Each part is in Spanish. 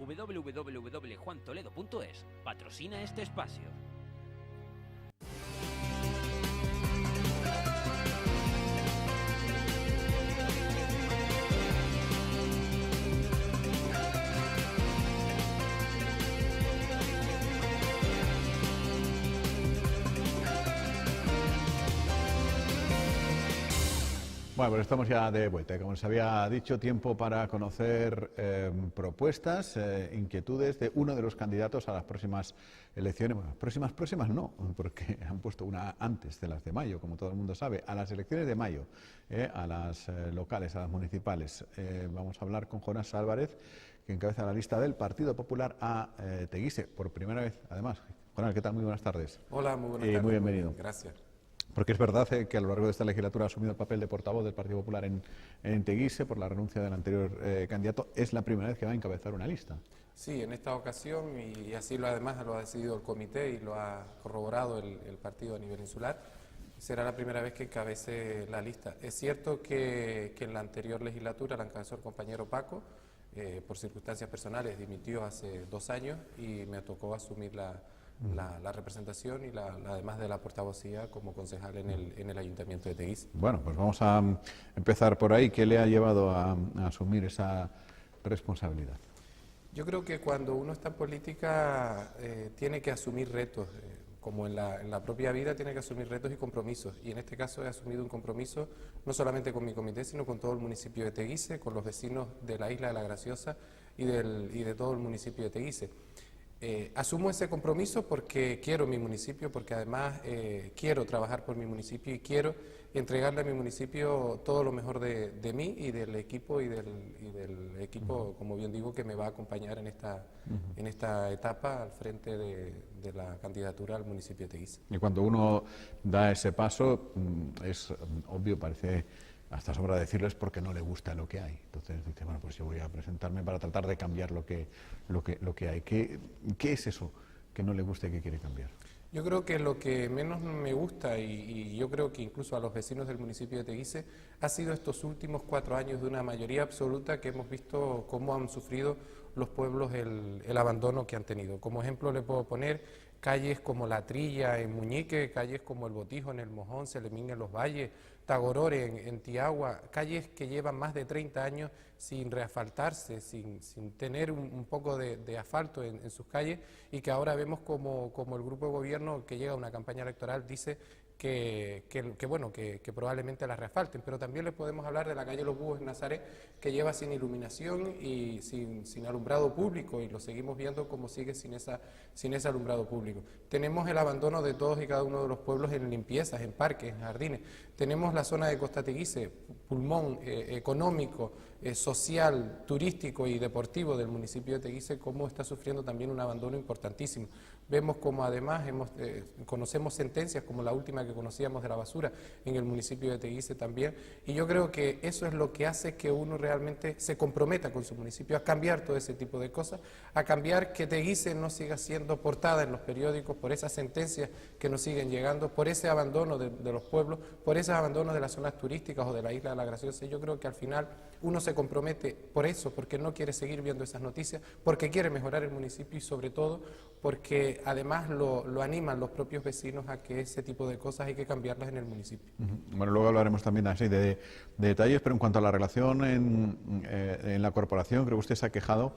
www.juantoledo.es patrocina este espacio. Bueno, pues estamos ya de vuelta. Como les había dicho, tiempo para conocer propuestas, inquietudes de uno de los candidatos a las próximas elecciones. Bueno, próximas no, porque han puesto una antes de las de mayo, como todo el mundo sabe. A las elecciones de mayo, a las locales, a las municipales. Vamos a hablar con Jonás Álvarez, que encabeza la lista del Partido Popular a Teguise, por primera vez, además. Jonás, ¿qué tal? Muy buenas tardes. Hola, muy buenas tardes. Muy bienvenido. Gracias. Porque es verdad que a lo largo de esta legislatura ha asumido el papel de portavoz del Partido Popular en Teguise por la renuncia del anterior candidato. Es la primera vez que va a encabezar una lista. Sí, en esta ocasión, y así además lo ha decidido el comité y lo ha corroborado el partido a nivel insular, será la primera vez que encabece la lista. Es cierto que en la anterior legislatura la encabezó el compañero Paco, por circunstancias personales dimitió hace 2 años y me tocó asumir la representación y además de la portavocía como concejal en el Ayuntamiento de Teguise. Bueno, pues vamos a empezar por ahí. ¿Qué le ha llevado a asumir esa responsabilidad? Yo creo que cuando uno está en política tiene que asumir retos, como en la propia vida tiene que asumir retos y compromisos. Y en este caso he asumido un compromiso no solamente con mi comité, sino con todo el municipio de Teguise, con los vecinos de la isla de La Graciosa y de todo el municipio de Teguise. Asumo ese compromiso porque quiero mi municipio, porque además quiero trabajar por mi municipio y quiero entregarle a mi municipio todo lo mejor de mí y del equipo como bien digo, que me va a acompañar en esta etapa al frente de la candidatura al municipio de Teguise. Y cuando uno da ese paso, es obvio, parece hasta sobra decirles porque no le gusta lo que hay. Entonces dice, bueno, pues yo voy a presentarme para tratar de cambiar lo que hay. ¿Qué es eso que no le gusta y que quiere cambiar? Yo creo que lo que menos me gusta, y yo creo que incluso a los vecinos del municipio de Teguise, ha sido estos últimos 4 años de una mayoría absoluta que hemos visto cómo han sufrido los pueblos el abandono que han tenido. Como ejemplo le puedo poner calles como La Trilla en Muñique, calles como El Botijo en El Mojón, Selemín en Los Valles, Tagorore en Tiagua, calles que llevan más de 30 años sin reasfaltarse, sin tener un poco de asfalto en sus calles, y que ahora vemos como el grupo de gobierno que llega a una campaña electoral dice que probablemente las reasfalten, pero también les podemos hablar de la calle Los Búhos en Nazaret, que lleva sin iluminación y sin alumbrado público, y lo seguimos viendo como sigue sin ese alumbrado público. Tenemos el abandono de todos y cada uno de los pueblos en limpiezas, en parques, en jardines. Tenemos la zona de Costa Teguise, pulmón económico, social, turístico y deportivo del municipio de Teguise, cómo está sufriendo también un abandono importantísimo. Vemos como además conocemos sentencias como la última que conocíamos de la basura en el municipio de Teguise también, y yo creo que eso es lo que hace que uno realmente se comprometa con su municipio, a cambiar todo ese tipo de cosas, a cambiar que Teguise no siga siendo portada en los periódicos por esas sentencias que nos siguen llegando, por ese abandono de los pueblos, por ese abandono de las zonas turísticas o de la isla de La Graciosa. Yo creo que al final uno se compromete por eso, porque no quiere seguir viendo esas noticias, porque quiere mejorar el municipio y sobre todo porque además lo animan los propios vecinos a que ese tipo de cosas hay que cambiarlas en el municipio. Bueno, luego hablaremos también así de detalles, pero en cuanto a la relación en la corporación, creo que usted se ha quejado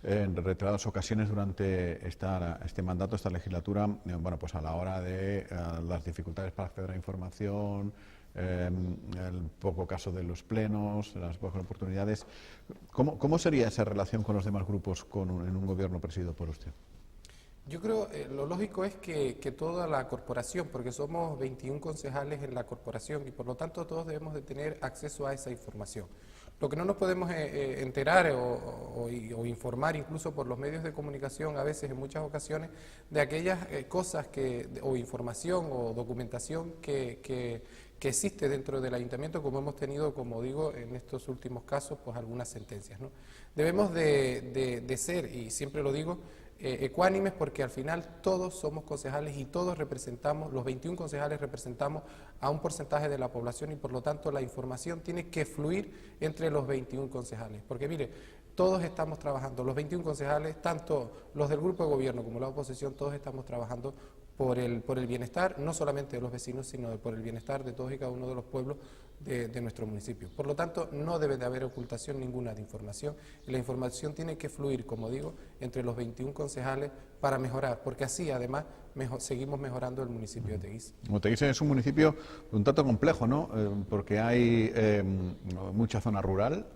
en reiteradas ocasiones durante este mandato, esta legislatura, bueno, pues a la hora de las dificultades para acceder a información, el poco caso de los plenos, las pocas oportunidades. ¿Cómo sería esa relación con los demás grupos en un gobierno presidido por usted? Yo creo lo lógico es que toda la corporación, porque somos 21 concejales en la corporación y por lo tanto todos debemos de tener acceso a esa información. Lo que no nos podemos enterar o informar incluso por los medios de comunicación a veces, en muchas ocasiones, de aquellas cosas o información o documentación que existe dentro del ayuntamiento, como hemos tenido, como digo, en estos últimos casos, pues algunas sentencias, ¿no? Debemos de ser, y siempre lo digo, ecuánimes, porque al final todos somos concejales y todos representamos, los 21 concejales representamos a un porcentaje de la población y por lo tanto la información tiene que fluir entre los 21 concejales. Porque mire, todos estamos trabajando, los 21 concejales, tanto los del grupo de gobierno como la oposición, todos estamos trabajando por el bienestar, no solamente de los vecinos, sino por el bienestar de todos y cada uno de los pueblos de nuestro municipio. Por lo tanto, no debe de haber ocultación ninguna de información, y la información tiene que fluir, como digo, entre los 21 concejales para mejorar, porque así, además, seguimos mejorando el municipio de Teguise. Como Teguise es un municipio un tanto complejo, ¿no? Porque hay mucha zona rural,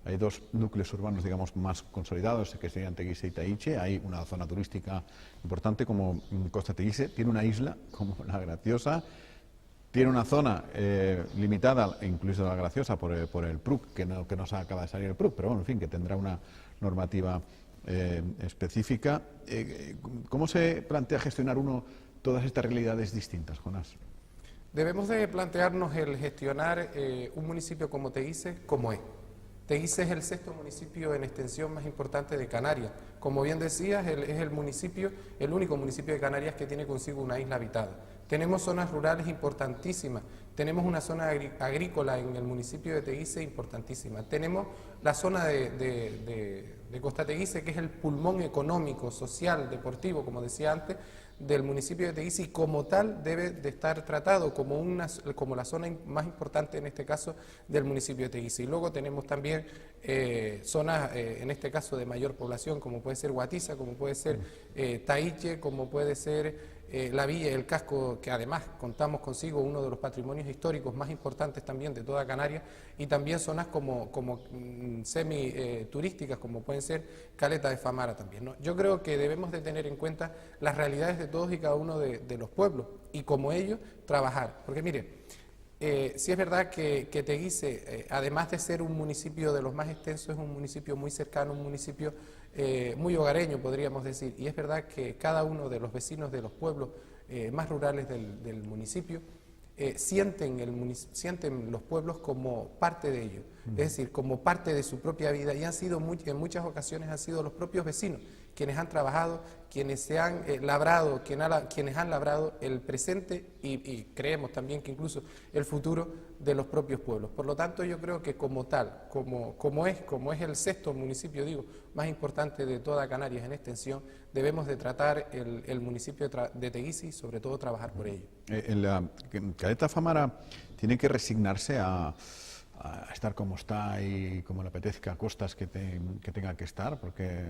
hay dos núcleos urbanos, digamos, más consolidados, que serían Teguise y Taiche. Hay una zona turística importante como Costa Teguise. Tiene una isla como La Graciosa. Tiene una zona limitada, incluso La Graciosa, por el PRUC, que no se acaba de salir el PRUC, pero bueno, en fin, que tendrá una normativa específica. ¿Cómo se plantea gestionar uno todas estas realidades distintas, Jonás? Debemos de plantearnos el gestionar un municipio como Teguise, como es. Teguise es el sexto municipio en extensión más importante de Canarias. Como bien decías, es el único municipio de Canarias que tiene consigo una isla habitada. Tenemos zonas rurales importantísimas, tenemos una zona agrícola en el municipio de Teguise importantísima, tenemos la zona de Costa Teguise, que es el pulmón económico, social, deportivo, como decía antes, del municipio de Teguise, y como tal debe de estar tratado como la zona más importante, en este caso, del municipio de Teguise. Y luego tenemos también zonas, en este caso, de mayor población, como puede ser Guatiza, como puede ser Taiche, como puede ser la villa y el casco, que además contamos consigo uno de los patrimonios históricos más importantes también de toda Canarias, y también zonas como semi-turísticas, como pueden ser Caleta de Famara también, ¿no? Yo creo que debemos de tener en cuenta las realidades de todos y cada uno de los pueblos, y como ellos, trabajar. Porque mire, sí es verdad que Teguise, además de ser un municipio de los más extensos, es un municipio muy cercano, un municipio muy hogareño, podríamos decir, y es verdad que cada uno de los vecinos de los pueblos más rurales del municipio sienten los pueblos como parte de ellos, es decir, como parte de su propia vida, y en muchas ocasiones han sido los propios vecinos quienes han trabajado, quienes se han labrado, quienes han labrado el presente y creemos también que incluso el futuro de los propios pueblos. Por lo tanto, yo creo que como tal, como es el sexto municipio, digo, más importante de toda Canarias en extensión, debemos de tratar el municipio de Teguise y sobre todo trabajar por ello. Caleta Famara tiene que resignarse a estar como está y como le apetezca a costas que tenga que estar, porque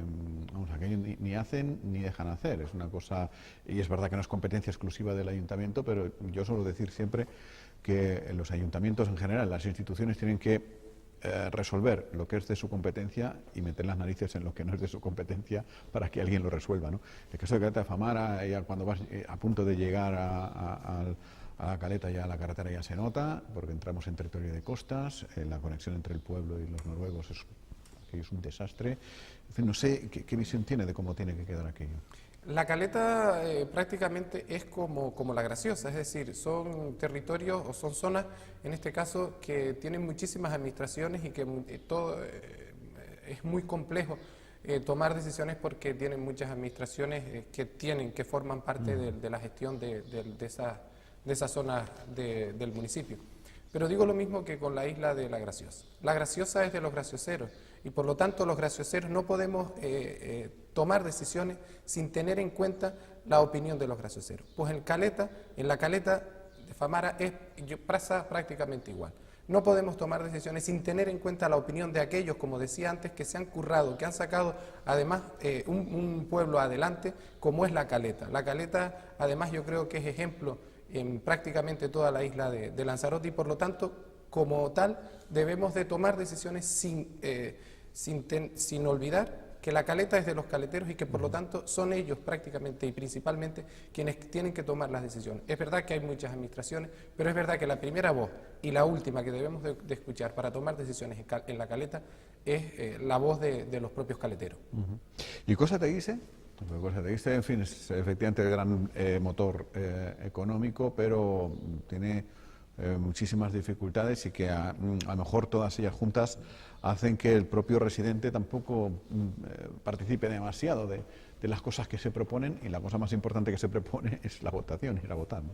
vamos, aquello ni hacen ni dejan hacer. Es una cosa, y es verdad que no es competencia exclusiva del ayuntamiento, pero yo suelo decir siempre que los ayuntamientos en general, las instituciones, tienen que resolver lo que es de su competencia y meter las narices en lo que no es de su competencia para que alguien lo resuelva, ¿no? El caso de Caleta de Famara, ya cuando vas a punto de llegar a la caleta, ya la carretera ya se nota, porque entramos en territorio de costas, la conexión entre el pueblo y los noruegos es un desastre. En fin, no sé qué visión tiene de cómo tiene que quedar aquello. La caleta prácticamente es como La Graciosa, es decir, son territorios o son zonas, en este caso, que tienen muchísimas administraciones y que todo es muy complejo tomar decisiones porque tienen muchas administraciones que forman parte de la gestión de esa zona del municipio. Pero digo lo mismo que con la isla de La Graciosa. La Graciosa es de los gracioseros y por lo tanto los gracioseros no podemos tomar decisiones sin tener en cuenta la opinión de los gracioseros. Pues en la caleta de Famara pasa prácticamente igual. No podemos tomar decisiones sin tener en cuenta la opinión de aquellos, como decía antes, que se han currado, que han sacado además un pueblo adelante como es la caleta. La caleta además yo creo que es ejemplo en prácticamente toda la isla de Lanzarote y por lo tanto, como tal, debemos de tomar decisiones sin olvidar que la caleta es de los caleteros y que por lo tanto son ellos prácticamente y principalmente quienes tienen que tomar las decisiones. Es verdad que hay muchas administraciones, pero es verdad que la primera voz y la última que debemos de escuchar para tomar decisiones en la caleta es la voz de los propios caleteros. ¿Y Costa Teguise? Costa Teguise, en fin, es efectivamente el gran motor económico, pero tiene muchísimas dificultades y que a lo mejor todas ellas juntas hacen que el propio residente tampoco participe demasiado de las cosas que se proponen, y la cosa más importante que se propone es la votación, ir a votar, ¿no?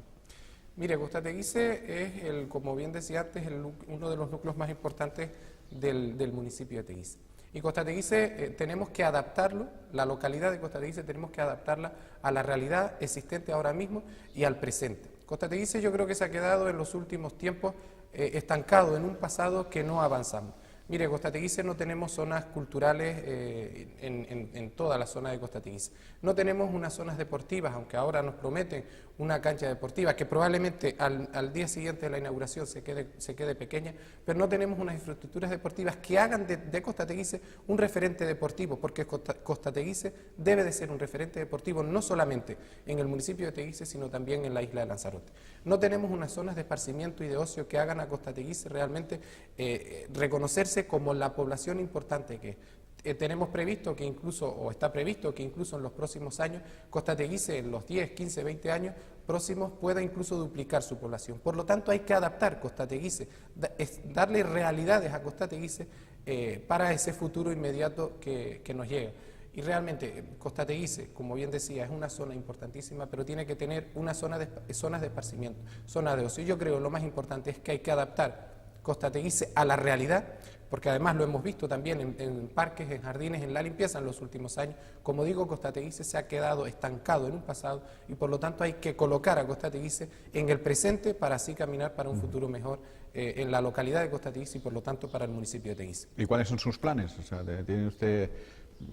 Mire, Costa Teguise es, como bien decía antes, uno de los núcleos más importantes del municipio de Teguise. Y Costa Teguise tenemos que adaptarlo, la localidad de Costa Teguise tenemos que adaptarla a la realidad existente ahora mismo y al presente. Costa Teguise yo creo que se ha quedado en los últimos tiempos estancado en un pasado que no avanzamos. Mire, Costa Teguise no tenemos zonas culturales en toda la zona de Costa Teguise. No tenemos unas zonas deportivas, aunque ahora nos prometen una cancha deportiva que probablemente al día siguiente de la inauguración se quede pequeña, pero no tenemos unas infraestructuras deportivas que hagan de Costa Teguise un referente deportivo, porque Costa Teguise debe de ser un referente deportivo no solamente en el municipio de Teguise, sino también en la isla de Lanzarote. No tenemos unas zonas de esparcimiento y de ocio que hagan a Costa Teguise realmente reconocerse como la población importante que es. Tenemos previsto que incluso, o está previsto que incluso en los próximos años, Costa Teguise en los 10, 15, 20 años próximos pueda incluso duplicar su población. Por lo tanto, hay que adaptar Costa Teguise, darle realidades a Costa Teguise para ese futuro inmediato que nos llega. Y realmente Costa Teguise, como bien decía, es una zona importantísima, pero tiene que tener una zonas de esparcimiento, zonas de ocio. Yo creo que lo más importante es que hay que adaptar Costa Teguise a la realidad, porque además lo hemos visto también en parques, en jardines, en la limpieza en los últimos años. Como digo, Costa Teguise se ha quedado estancado en un pasado y por lo tanto hay que colocar a Costa Teguise en el presente para así caminar para un futuro mejor en la localidad de Costa Teguise y por lo tanto para el municipio de Teguise. ¿Y cuáles son sus planes? O sea, ¿tiene usted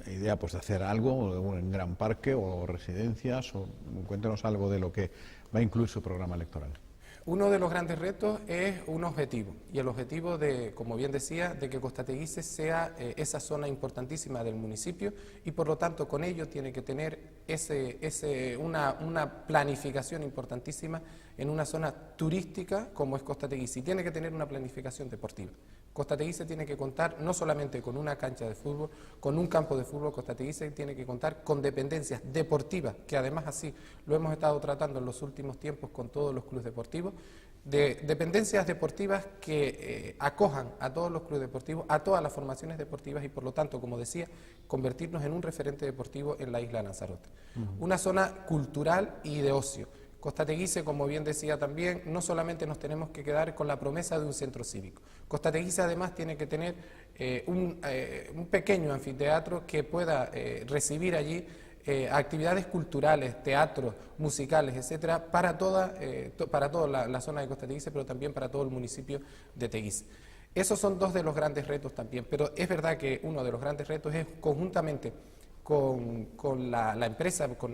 idea pues de hacer algo, un gran parque o residencias? O cuéntenos algo de lo que va a incluir su programa electoral. Uno de los grandes retos es un objetivo, y el objetivo de, como bien decía, de que Costa Teguise sea esa zona importantísima del municipio y por lo tanto con ello tiene que tener una planificación importantísima en una zona turística como es Costa Teguise y tiene que tener una planificación deportiva. Costa Teguise tiene que contar no solamente con una cancha de fútbol, con un campo de fútbol, Costa Teguise tiene que contar con dependencias deportivas, que además así lo hemos estado tratando en los últimos tiempos con todos los clubes deportivos, de dependencias deportivas que acojan a todos los clubes deportivos, a todas las formaciones deportivas y por lo tanto, como decía, convertirnos en un referente deportivo en la isla de Lanzarote. Una zona cultural y de ocio. Costa Teguise, como bien decía también, no solamente nos tenemos que quedar con la promesa de un centro cívico. Costa Teguise además tiene que tener un pequeño anfiteatro que pueda recibir allí actividades culturales, teatros, musicales, etcétera, para toda la zona de Costa Teguise, pero también para todo el municipio de Teguise. Esos son dos de los grandes retos también, pero es verdad que uno de los grandes retos es conjuntamente con la empresa, con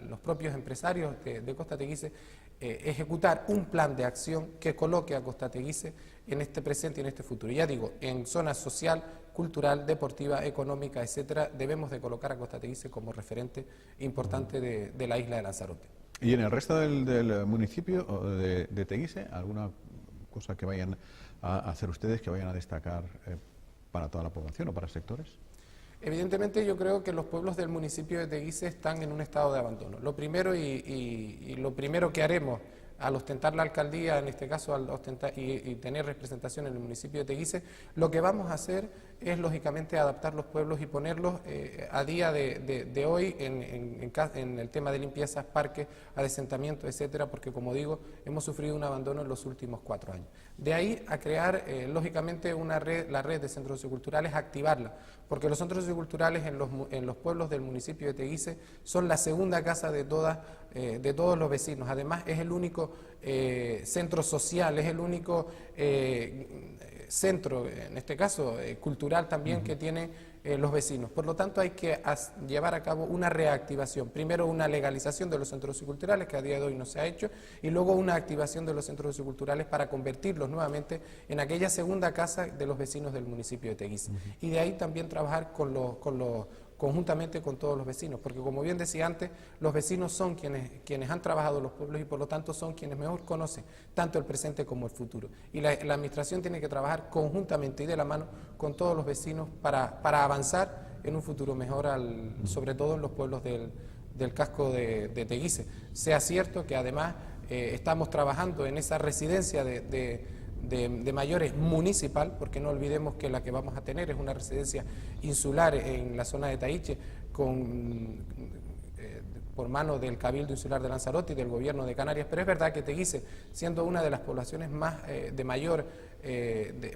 los propios empresarios de Costa Teguise, ejecutar un plan de acción que coloque a Costa Teguise en este presente y en este futuro. Ya digo, en zona social, cultural, deportiva, económica, etcétera, debemos de colocar a Costa Teguise como referente importante de la isla de Lanzarote. ¿Y en el resto del municipio de Teguise, alguna cosa que vayan a hacer ustedes, que vayan a destacar para toda la población o para sectores? Evidentemente yo creo que los pueblos del municipio de Teguise están en un estado de abandono. Lo primero y lo primero que haremos al ostentar la alcaldía, en este caso al ostentar y tener representación en el municipio de Teguise, lo que vamos a hacer es lógicamente adaptar los pueblos y ponerlos a día de hoy en el tema de limpiezas, parques, adesentamiento, etcétera, porque como digo, hemos sufrido un abandono en los últimos 4 años. De ahí a crear lógicamente la red de centros socioculturales, activarla, porque los centros socioculturales en los pueblos del municipio de Teguise son la segunda casa de todos los vecinos. Además es el único centro social, es el único centro, en este caso cultural también, que tienen los vecinos. Por lo tanto hay que llevar a cabo una reactivación, primero una legalización de los centros socioculturales, que a día de hoy no se ha hecho, y luego una activación de los centros socioculturales para convertirlos nuevamente en aquella segunda casa de los vecinos del municipio de Teguise. Y de ahí también trabajar conjuntamente con todos los vecinos, porque como bien decía antes, los vecinos son quienes han trabajado los pueblos y por lo tanto son quienes mejor conocen tanto el presente como el futuro. Y la administración tiene que trabajar conjuntamente y de la mano con todos los vecinos para avanzar en un futuro mejor, sobre todo en los pueblos del casco de Teguise. Sea cierto que además estamos trabajando en esa residencia de mayores municipal, porque no olvidemos que la que vamos a tener es una residencia insular en la zona de Taiche por mano del Cabildo Insular de Lanzarote y del Gobierno de Canarias, pero es verdad que Teguise, siendo una de las poblaciones más de mayor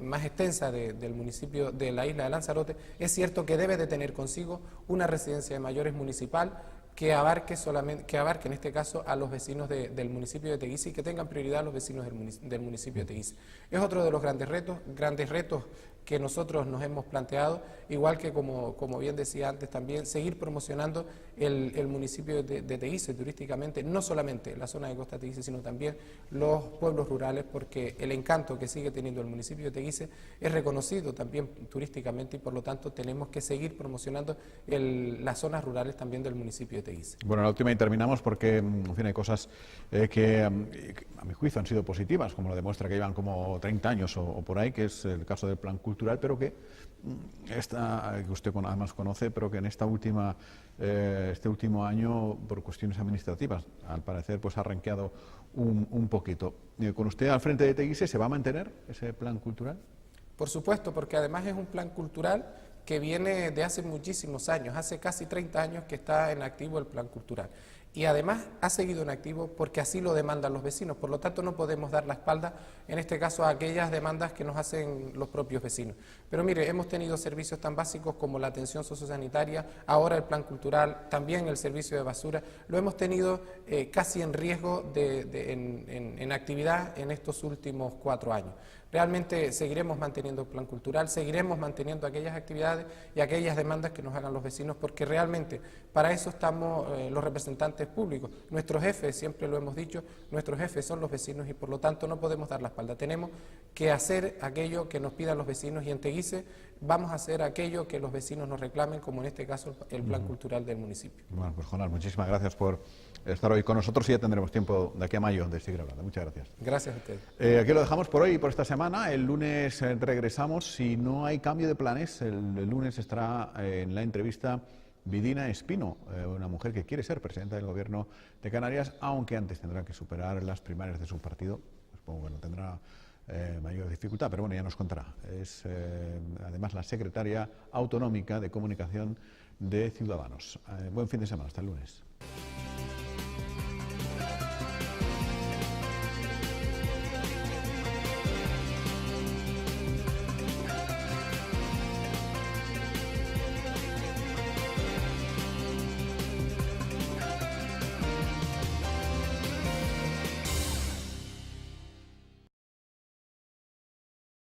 más extensa del municipio de la isla de Lanzarote, es cierto que debe de tener consigo una residencia de mayores municipal que abarque en este caso a los vecinos del municipio de Teguise y que tengan prioridad a los vecinos del municipio de Teguise. Es otro de los grandes retos que nosotros nos hemos planteado, igual que como bien decía antes también, seguir promocionando el municipio de Teguise turísticamente, no solamente la zona de Costa Teguise, sino también los pueblos rurales, porque el encanto que sigue teniendo el municipio de Teguise es reconocido también turísticamente y por lo tanto tenemos que seguir promocionando las zonas rurales también del municipio de Teguise. Bueno, la última y terminamos porque, en fin, hay cosas que a mi juicio han sido positivas, como lo demuestra que llevan como 30 años o por ahí, que es el caso del plan cultural, pero que que usted además conoce, pero que en este último año, por cuestiones administrativas, al parecer, pues ha ranqueado un poquito. Con usted al frente de Teguise, ¿se va a mantener ese plan cultural? Por supuesto, porque además es un plan cultural que viene de hace muchísimos años, hace casi 30 años que está en activo el plan cultural. Y además ha seguido en activo porque así lo demandan los vecinos, por lo tanto no podemos dar la espalda, en este caso, a aquellas demandas que nos hacen los propios vecinos. Pero mire, hemos tenido servicios tan básicos como la atención sociosanitaria, ahora el plan cultural, también el servicio de basura, lo hemos tenido casi en riesgo en actividad en estos últimos 4 años. Realmente seguiremos manteniendo el plan cultural, seguiremos manteniendo aquellas actividades y aquellas demandas que nos hagan los vecinos, porque realmente para eso estamos los representantes públicos. Nuestros jefes, siempre lo hemos dicho, nuestros jefes son los vecinos y por lo tanto no podemos dar la espalda. Tenemos que hacer aquello que nos pidan los vecinos y en Teguise vamos a hacer aquello que los vecinos nos reclamen, como en este caso el plan cultural del municipio. Bueno, pues Jonás, muchísimas gracias por estar hoy con nosotros y ya tendremos tiempo de aquí a mayo de seguir hablando. Muchas gracias. Gracias a ustedes. Aquí lo dejamos por hoy y por esta semana. El lunes regresamos. Si no hay cambio de planes, el lunes estará en la entrevista Vidina Espino, una mujer que quiere ser presidenta del Gobierno de Canarias, aunque antes tendrá que superar las primarias de su partido. Supongo que no tendrá mayor dificultad, pero bueno, ya nos contará. Es además la secretaria autonómica de Comunicación de Ciudadanos. Buen fin de semana, hasta el lunes.